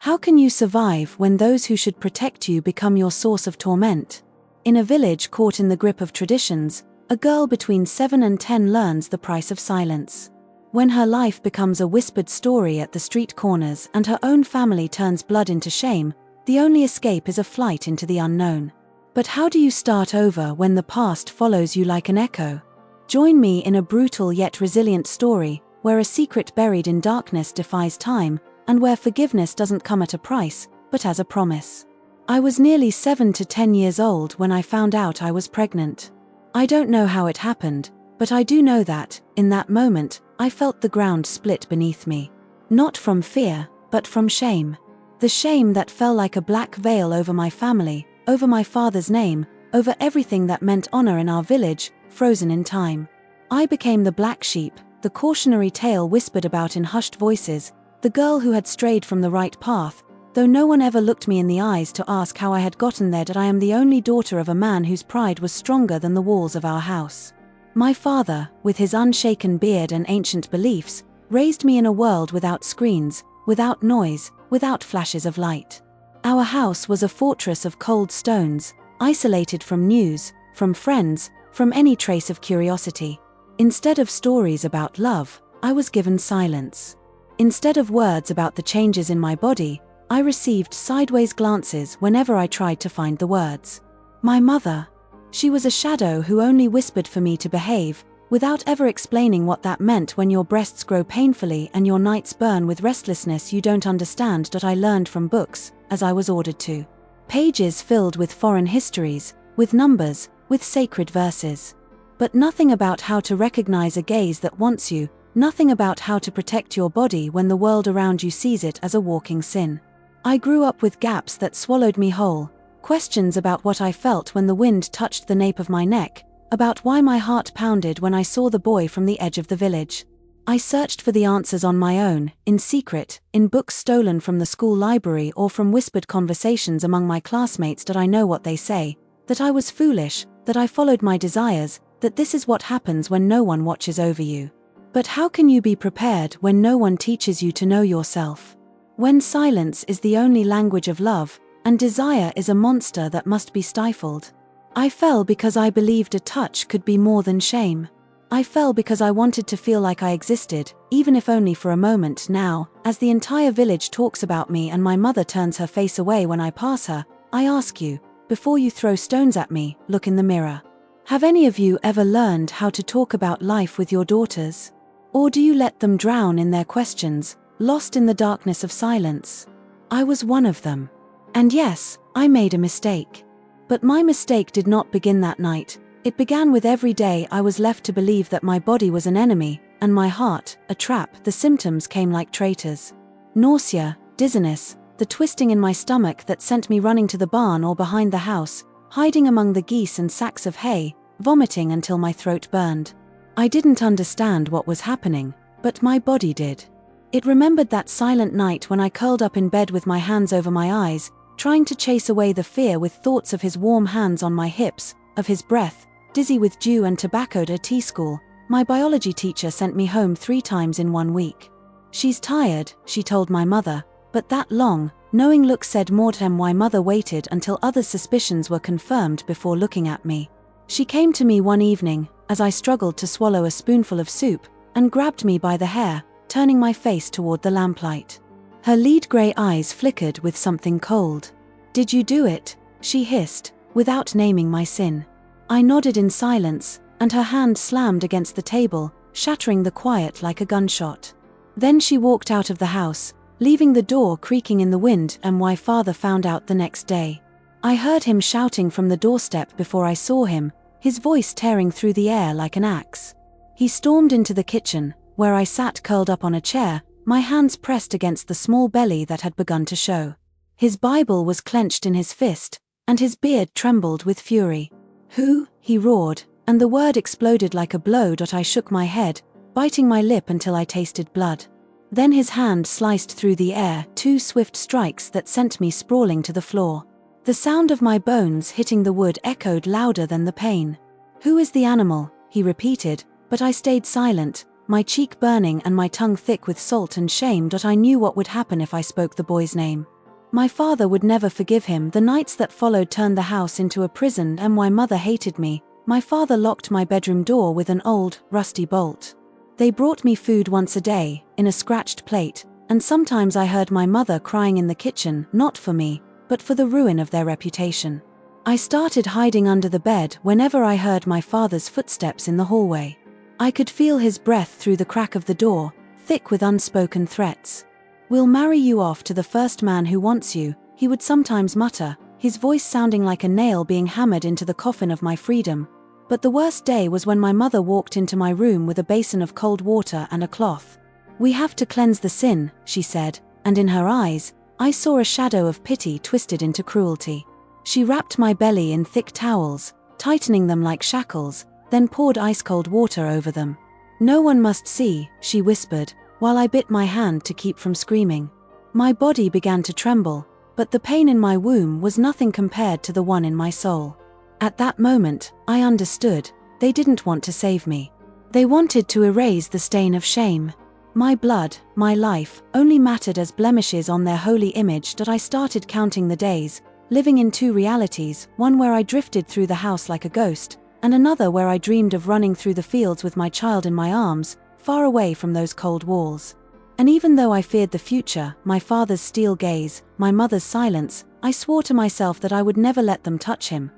How can you survive when those who should protect you become your source of torment? In a village caught in the grip of traditions, a girl between 7 and 10 learns the price of silence. When her life becomes a whispered story at the street corners and her own family turns blood into shame, the only escape is a flight into the unknown. But how do you start over when the past follows you like an echo? Join me in a brutal yet resilient story, where a secret buried in darkness defies time, and where forgiveness doesn't come at a price, but as a promise. I was nearly 7 to 10 years old when I found out I was pregnant. I don't know how it happened, but I do know that, in that moment, I felt the ground split beneath me. Not from fear, but from shame. The shame that fell like a black veil over my family, over my father's name, over everything that meant honor in our village, frozen in time. I became the black sheep, the cautionary tale whispered about in hushed voices, the girl who had strayed from the right path, though no one ever looked me in the eyes to ask how I had gotten there. That I am the only daughter of a man whose pride was stronger than the walls of our house. My father, with his unshaken beard and ancient beliefs, raised me in a world without screens, without noise, without flashes of light. Our house was a fortress of cold stones, isolated from news, from friends, from any trace of curiosity. Instead of stories about love, I was given silence. Instead of words about the changes in my body, I received sideways glances whenever I tried to find the words. My mother. She was a shadow who only whispered for me to behave, without ever explaining what that meant when your breasts grow painfully and your nights burn with restlessness you don't understand. That I learned from books, as I was ordered to. Pages filled with foreign histories, with numbers, with sacred verses. But nothing about how to recognize a gaze that wants you, nothing about how to protect your body when the world around you sees it as a walking sin. I grew up with gaps that swallowed me whole, questions about what I felt when the wind touched the nape of my neck, about why my heart pounded when I saw the boy from the edge of the village. I searched for the answers on my own, in secret, in books stolen from the school library or from whispered conversations among my classmates. That I know what they say, that I was foolish, that I followed my desires, that this is what happens when no one watches over you. But how can you be prepared when no one teaches you to know yourself? When silence is the only language of love, and desire is a monster that must be stifled. I fell because I believed a touch could be more than shame. I fell because I wanted to feel like I existed, even if only for a moment. Now, as the entire village talks about me and my mother turns her face away when I pass her, I ask you, before you throw stones at me, look in the mirror. Have any of you ever learned how to talk about life with your daughters? Or do you let them drown in their questions, lost in the darkness of silence? I was one of them. And yes, I made a mistake. But my mistake did not begin that night. It began with every day I was left to believe that my body was an enemy, and my heart, a trap. The symptoms came like traitors. Nausea, dizziness, the twisting in my stomach that sent me running to the barn or behind the house, hiding among the geese and sacks of hay, vomiting until my throat burned. I didn't understand what was happening, but my body did. It remembered that silent night when I curled up in bed with my hands over my eyes, trying to chase away the fear with thoughts of his warm hands on my hips, of his breath, dizzy with dew and tobaccoed at tea school. My biology teacher sent me home 3 times in 1 week. She's tired, she told my mother, but that long, knowing look said more. Why mother waited until others' suspicions were confirmed before looking at me. She came to me one evening, as I struggled to swallow a spoonful of soup, and grabbed me by the hair, turning my face toward the lamplight. Her lead grey eyes flickered with something cold. "Did you do it?" she hissed, without naming my sin. I nodded in silence, and her hand slammed against the table, shattering the quiet like a gunshot. Then she walked out of the house, leaving the door creaking in the wind. And why father found out the next day. I heard him shouting from the doorstep before I saw him, his voice tearing through the air like an axe. He stormed into the kitchen, where I sat curled up on a chair, my hands pressed against the small belly that had begun to show. His Bible was clenched in his fist, and his beard trembled with fury. "Who?" he roared, and the word exploded like a blow. I shook my head, biting my lip until I tasted blood. Then his hand sliced through the air, 2 swift strikes that sent me sprawling to the floor. The sound of my bones hitting the wood echoed louder than the pain. "Who is the animal?" he repeated, but I stayed silent, my cheek burning and my tongue thick with salt and shame. I knew what would happen if I spoke the boy's name. My father would never forgive him. The nights that followed turned the house into a prison, and my mother hated me. My father locked my bedroom door with an old, rusty bolt. They brought me food once a day, in a scratched plate, and sometimes I heard my mother crying in the kitchen, not for me, but for the ruin of their reputation. I started hiding under the bed whenever I heard my father's footsteps in the hallway. I could feel his breath through the crack of the door, thick with unspoken threats. "We'll marry you off to the first man who wants you," he would sometimes mutter, his voice sounding like a nail being hammered into the coffin of my freedom. But the worst day was when my mother walked into my room with a basin of cold water and a cloth. "We have to cleanse the sin," she said, and in her eyes, I saw a shadow of pity twisted into cruelty. She wrapped my belly in thick towels, tightening them like shackles, then poured ice-cold water over them. "No one must see," she whispered, while I bit my hand to keep from screaming. My body began to tremble, but the pain in my womb was nothing compared to the one in my soul. At that moment, I understood. They didn't want to save me. They wanted to erase the stain of shame. My blood, my life, only mattered as blemishes on their holy image. I started counting the days, living in two realities, one where I drifted through the house like a ghost, and another where I dreamed of running through the fields with my child in my arms, far away from those cold walls. And even though I feared the future, my father's steel gaze, my mother's silence, I swore to myself that I would never let them touch him.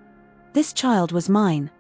This child was mine.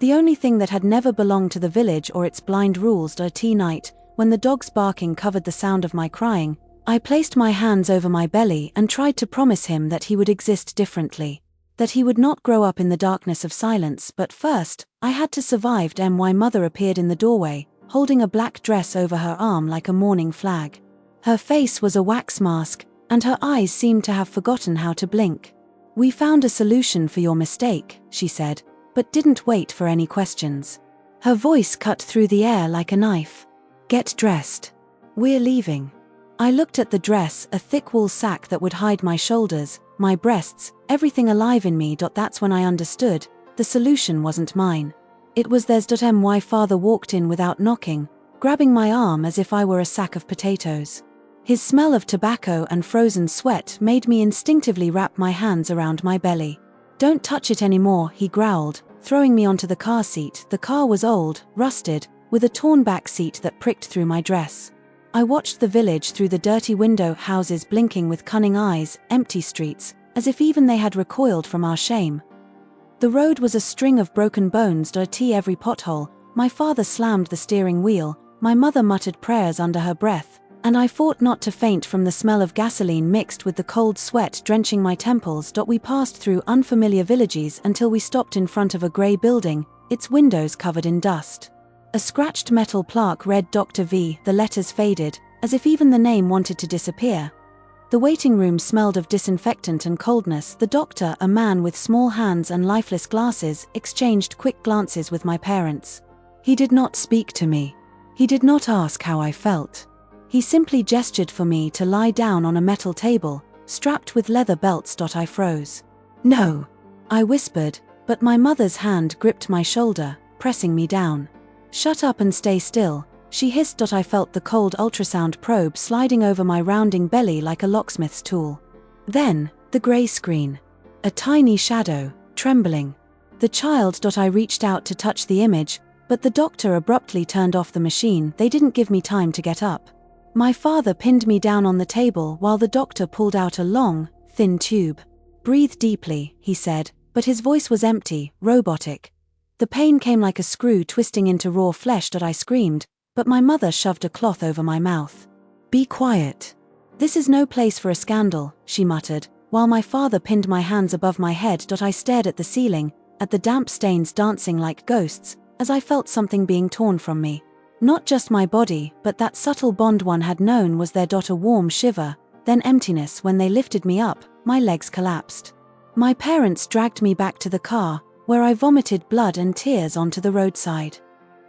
The only thing that had never belonged to the village or its blind rules. Night, when the dog's barking covered the sound of my crying, I placed my hands over my belly and tried to promise him that he would exist differently. That he would not grow up in the darkness of silence. But first, I had to survive. My mother appeared in the doorway, holding a black dress over her arm like a mourning flag. Her face was a wax mask, and her eyes seemed to have forgotten how to blink. "We found a solution for your mistake," she said, but didn't wait for any questions. Her voice cut through the air like a knife. "Get dressed. We're leaving." I looked at the dress, a thick wool sack that would hide my shoulders, my breasts, everything alive in me. That's when I understood, the solution wasn't mine. It was theirs. My father walked in without knocking, grabbing my arm as if I were a sack of potatoes. His smell of tobacco and frozen sweat made me instinctively wrap my hands around my belly. "Don't touch it anymore," he growled, throwing me onto the car seat. The car was old, rusted, with a torn back seat that pricked through my dress. I watched the village through the dirty window, houses blinking with cunning eyes, empty streets, as if even they had recoiled from our shame. The road was a string of broken bones. Every pothole. My father slammed the steering wheel, my mother muttered prayers under her breath, and I fought not to faint from the smell of gasoline mixed with the cold sweat drenching my temples. We passed through unfamiliar villages until we stopped in front of a grey building, its windows covered in dust. A scratched metal plaque read Dr. V. The letters faded, as if even the name wanted to disappear. The waiting room smelled of disinfectant and coldness. The doctor, a man with small hands and lifeless glasses, exchanged quick glances with my parents. He did not speak to me. He did not ask how I felt. He simply gestured for me to lie down on a metal table, strapped with leather belts. I froze. "No," I whispered, but my mother's hand gripped my shoulder, pressing me down. "Shut up and stay still," she hissed. I felt the cold ultrasound probe sliding over my rounding belly like a locksmith's tool. Then, the grey screen. A tiny shadow, trembling. The child. I reached out to touch the image, but the doctor abruptly turned off the machine. They didn't give me time to get up. My father pinned me down on the table while the doctor pulled out a long, thin tube. "Breathe deeply," he said, but his voice was empty, robotic. The pain came like a screw twisting into raw flesh. I screamed, but my mother shoved a cloth over my mouth. "Be quiet. This is no place for a scandal," she muttered, while my father pinned my hands above my head. I stared at the ceiling, at the damp stains dancing like ghosts, as I felt something being torn from me. Not just my body, but that subtle bond one had known was there. A warm shiver, then emptiness. When they lifted me up, my legs collapsed. My parents dragged me back to the car, where I vomited blood and tears onto the roadside.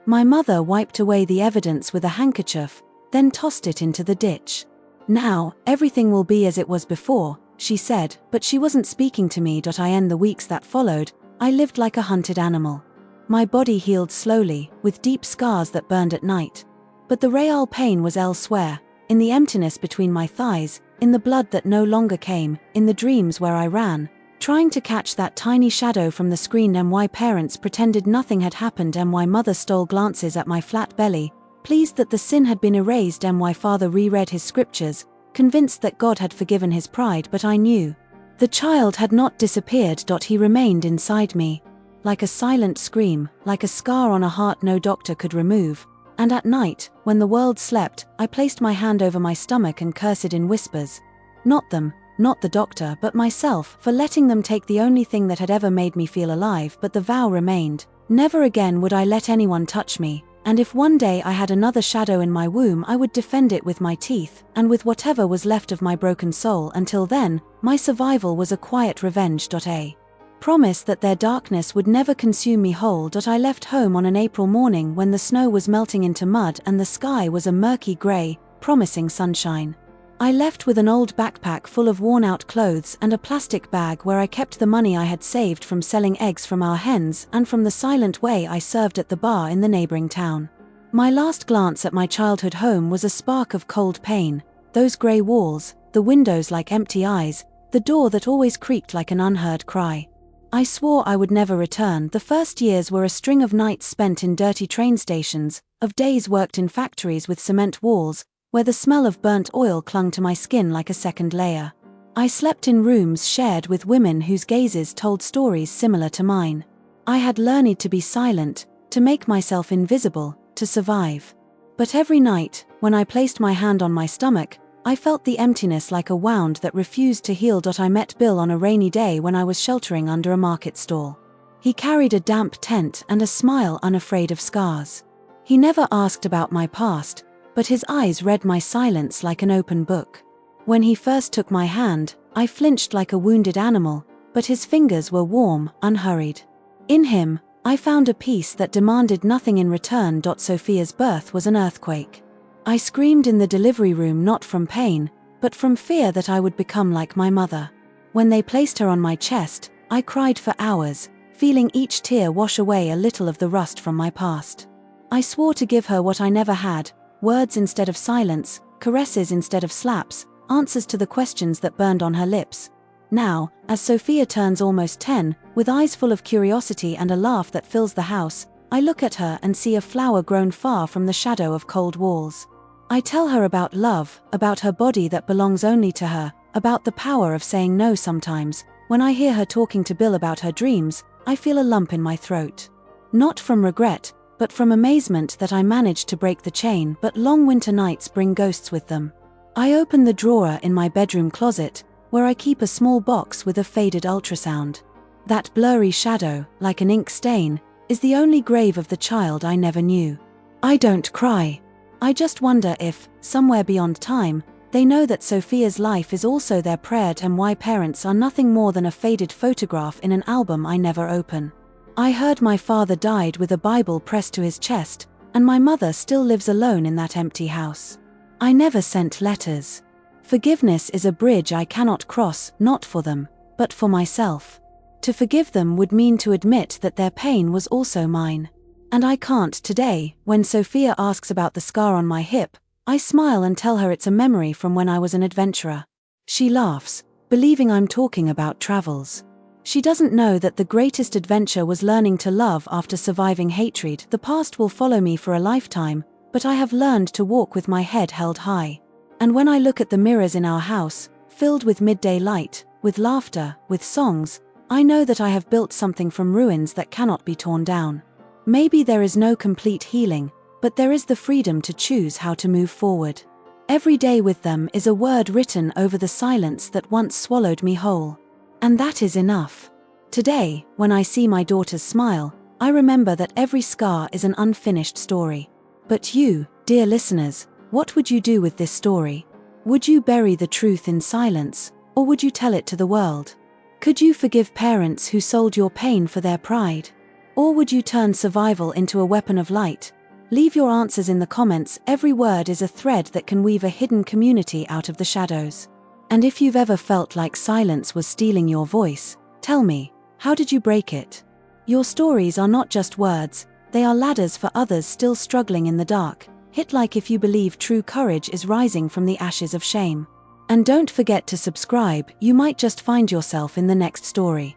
My mother wiped away the evidence with a handkerchief, then tossed it into the ditch. "Now, everything will be as it was before," she said, but she wasn't speaking to me. In the weeks that followed, I lived like a hunted animal. My body healed slowly, with deep scars that burned at night. But the real pain was elsewhere, in the emptiness between my thighs, in the blood that no longer came, in the dreams where I ran, trying to catch that tiny shadow from the screen. My parents pretended nothing had happened. My mother stole glances at my flat belly, pleased that the sin had been erased. My father reread his scriptures, convinced that God had forgiven his pride. But I knew the child had not disappeared. He remained inside me, like a silent scream, like a scar on a heart no doctor could remove. And at night, when the world slept, I placed my hand over my stomach and cursed in whispers. Not them, not the doctor, but myself, for letting them take the only thing that had ever made me feel alive. But the vow remained. Never again would I let anyone touch me, and if one day I had another shadow in my womb, I would defend it with my teeth, and with whatever was left of my broken soul. Until then, my survival was a quiet revenge. A promise that their darkness would never consume me whole. I left home on an April morning when the snow was melting into mud and the sky was a murky grey, promising sunshine. I left with an old backpack full of worn-out clothes and a plastic bag where I kept the money I had saved from selling eggs from our hens and from the silent way I served at the bar in the neighboring town. My last glance at my childhood home was a spark of cold pain. Those grey walls, the windows like empty eyes, the door that always creaked like an unheard cry. I swore I would never return. The first years were a string of nights spent in dirty train stations, of days worked in factories with cement walls, where the smell of burnt oil clung to my skin like a second layer. I slept in rooms shared with women whose gazes told stories similar to mine. I had learned to be silent, to make myself invisible, to survive. But every night, when I placed my hand on my stomach, I felt the emptiness like a wound that refused to heal. I met Bill on a rainy day when I was sheltering under a market stall. He carried a damp tent and a smile unafraid of scars. He never asked about my past, but his eyes read my silence like an open book. When he first took my hand, I flinched like a wounded animal, but his fingers were warm, unhurried. In him, I found a peace that demanded nothing in return. Sophia's birth was an earthquake. I screamed in the delivery room not from pain, but from fear that I would become like my mother. When they placed her on my chest, I cried for hours, feeling each tear wash away a little of the rust from my past. I swore to give her what I never had, words instead of silence, caresses instead of slaps, answers to the questions that burned on her lips. Now, as Sophia turns almost 10, with eyes full of curiosity and a laugh that fills the house, I look at her and see a flower grown far from the shadow of cold walls. I tell her about love, about her body that belongs only to her, about the power of saying no sometimes. When I hear her talking to Bill about her dreams, I feel a lump in my throat. Not from regret, but from amazement that I managed to break the chain. But long winter nights bring ghosts with them. I open the drawer in my bedroom closet, where I keep a small box with a faded ultrasound. That blurry shadow, like an ink stain, is the only grave of the child I never knew. I don't cry. I just wonder if, somewhere beyond time, they know that Sophia's life is also their prayer. My parents are nothing more than a faded photograph in an album I never open. I heard my father died with a Bible pressed to his chest, and my mother still lives alone in that empty house. I never sent letters. Forgiveness is a bridge I cannot cross, not for them, but for myself. To forgive them would mean to admit that their pain was also mine. And I can't today. When Sophia asks about the scar on my hip, I smile and tell her it's a memory from when I was an adventurer. She laughs, believing I'm talking about travels. She doesn't know that the greatest adventure was learning to love after surviving hatred. The past will follow me for a lifetime, but I have learned to walk with my head held high. And when I look at the mirrors in our house, filled with midday light, with laughter, with songs, I know that I have built something from ruins that cannot be torn down. Maybe there is no complete healing, but there is the freedom to choose how to move forward. Every day with them is a word written over the silence that once swallowed me whole. And that is enough. Today, when I see my daughter's smile, I remember that every scar is an unfinished story. But you, dear listeners, what would you do with this story? Would you bury the truth in silence, or would you tell it to the world? Could you forgive parents who sold your pain for their pride? Or would you turn survival into a weapon of light? Leave your answers in the comments. Every word is a thread that can weave a hidden community out of the shadows. And if you've ever felt like silence was stealing your voice, tell me, how did you break it? Your stories are not just words, they are ladders for others still struggling in the dark. Hit like if you believe true courage is rising from the ashes of shame. And don't forget to subscribe, you might just find yourself in the next story.